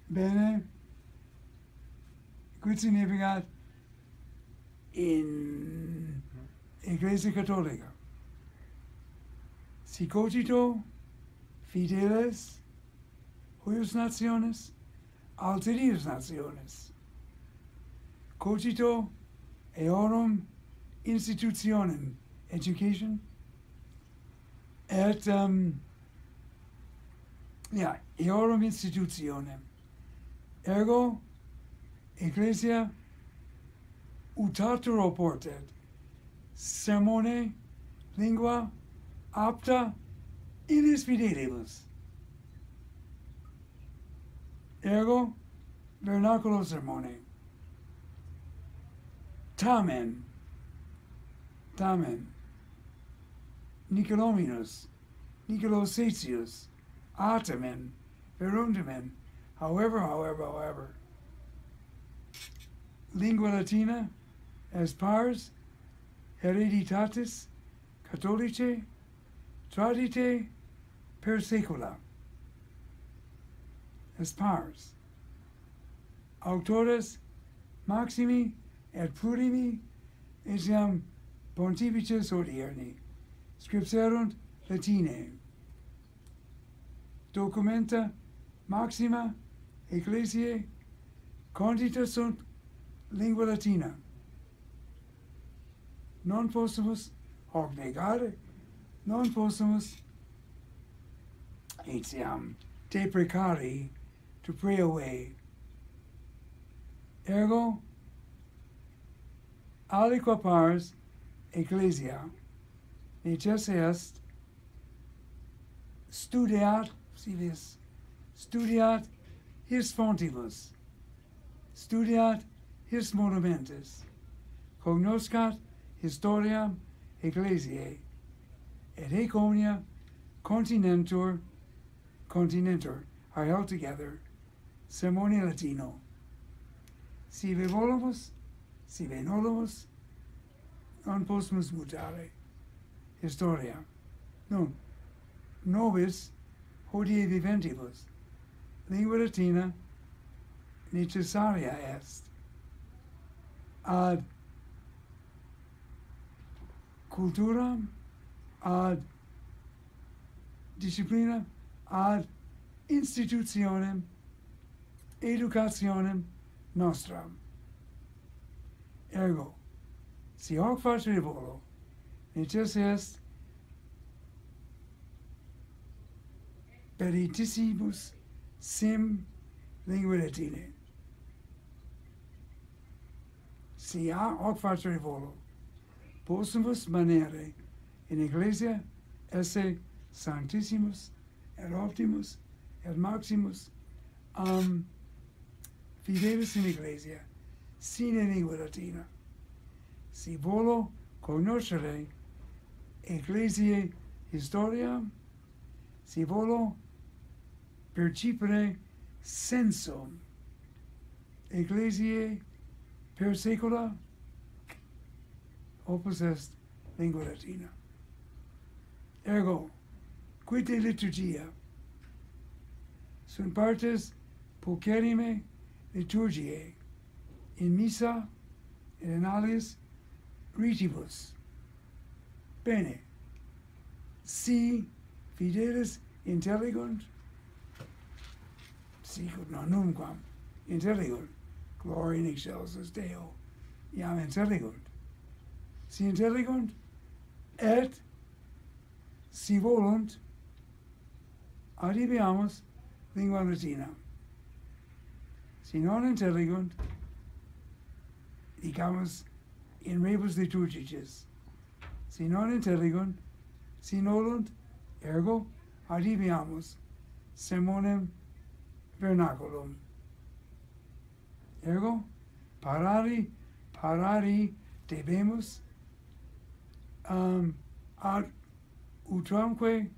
Bene, quid significat in Iglesia Católica? Si cogito fideles huius nationes, ulteriores nationes. Cogito eorum institutionem education et eorum institutionem. Ergo Ecclesia utatur oportet sermone lingua apta illis fidelibus. Ergo vernaculo sermone. Tamen Nicolominus, Nicolosatius, Atamen, Verundamen, however. Lingua Latina, as pars, hereditatis, catholicae, tradite per secula. As pars. Autores maximi et plurimi etiam pontifices odierni scripserunt Latine. Documenta maxima ecclesiae condita sunt lingua Latina. Non possumus hoc negare, non possumus etiam deprecari to pray away. Ergo aliqua pars ecclesia necesse est studiat his fontibus, studiat his monumentus, cognoscat historiam ecclesiae, et haec omnia continentur are held together sermone Latino. Sive volumus, sive nolumus, non possumus mutare historia. Non, nobis hodie viventibus, lingua Latina necessaria est ad culturam, ad disciplina, ad institutionem educationem nostram. Ergo, si hoc facere volo, necesse est peritissimus sim lingua Latine. Si hoc facere volo, possumus manere in ecclesia esse sanctissimus et optimus et maximus fidelis in ecclesia sine lingua Latina. Si volo cognoscere ecclesiae historiam, si volo percipere sensum ecclesiae per secula, opus est lingua Latina. Ergo, quid liturgia? Sunt partes pulcherrime liturgiae in missa et in aliis ritibus. Bene, si fideles intellegunt, sicut nonnumquam intellegunt, gloria in excelsis Deo, iam intellegunt. Si intellegunt, et si volunt, adibiamus lingua Latina. Si non intellegunt, dicamus in rebus liturgicis. Si non intellegunt, si nolunt, ergo adibiamus sermonem vernaculum. Ergo parari debemus ad utramque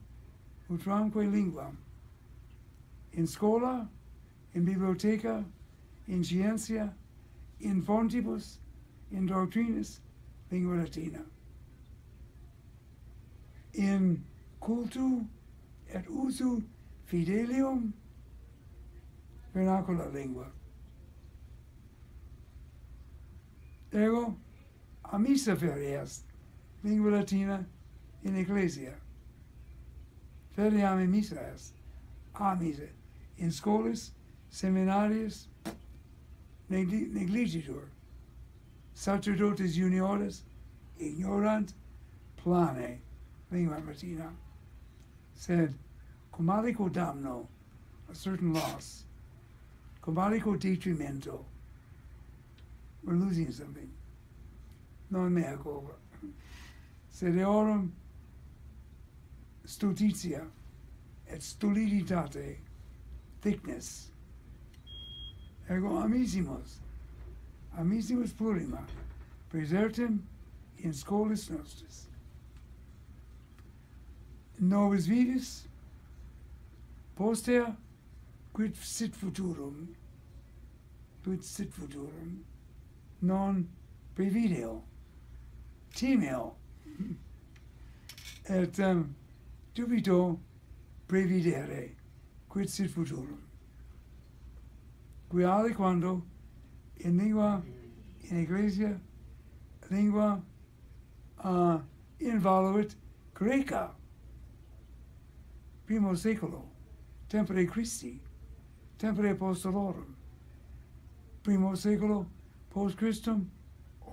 linguam. In schola, in bibliotheca, in scientia, in fontibus, in doctrinis, lingua Latina. In cultu et usu fidelium, vernacular lingua. Ergo, a missa ferias, lingua latina in ecclesia. Feriam in missa est, a missa. In scholas, seminarios, negligitur. Sacerdotes juniores, ignorant plane, lingua latina. Sed, cum aliquo damno, a certain loss, cum aliquo detrimento, we're losing something. Non mea culpa. Sed eorum stultitia et stultiditate, thickness. Ergo amissimus plurima, praesertim in scholis nostris. Nobis vivis, postea, quid sit futurum, non prevideo, timeo, et dubito previdere, quid sit futurum. Qui aliquando in lingua, in ecclesia, lingua invaluit Greca, primo seculo, tempore Christi, tempore apostolorum, primo seculo post Christum,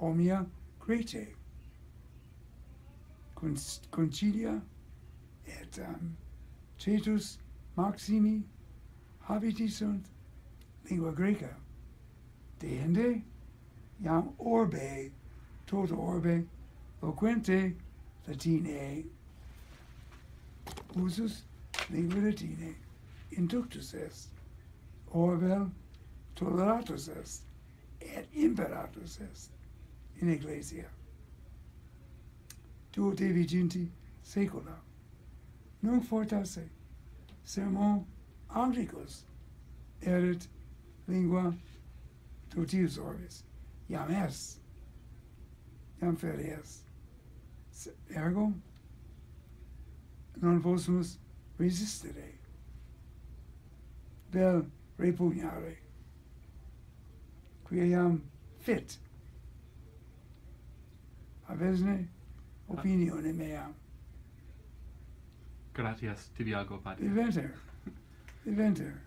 omnia Grece, concilia et cetus maximi habiti sunt lingua Greca. Deinde, iam orbe, tota orbe, loquente Latine, usus lingua Latine, inductus est, orvel toleratus est, et imperatus est, in ecclesia. Tuo te viginti saecula, nunc fortasse, sermon Anglicus, erit lingua totius orbis, iam est, iam ferias. Ergo, non possumus resistere, vel repugnare, quia iam fit, avesne opinione mea. Gratias tibi algo, Pater. Eventer.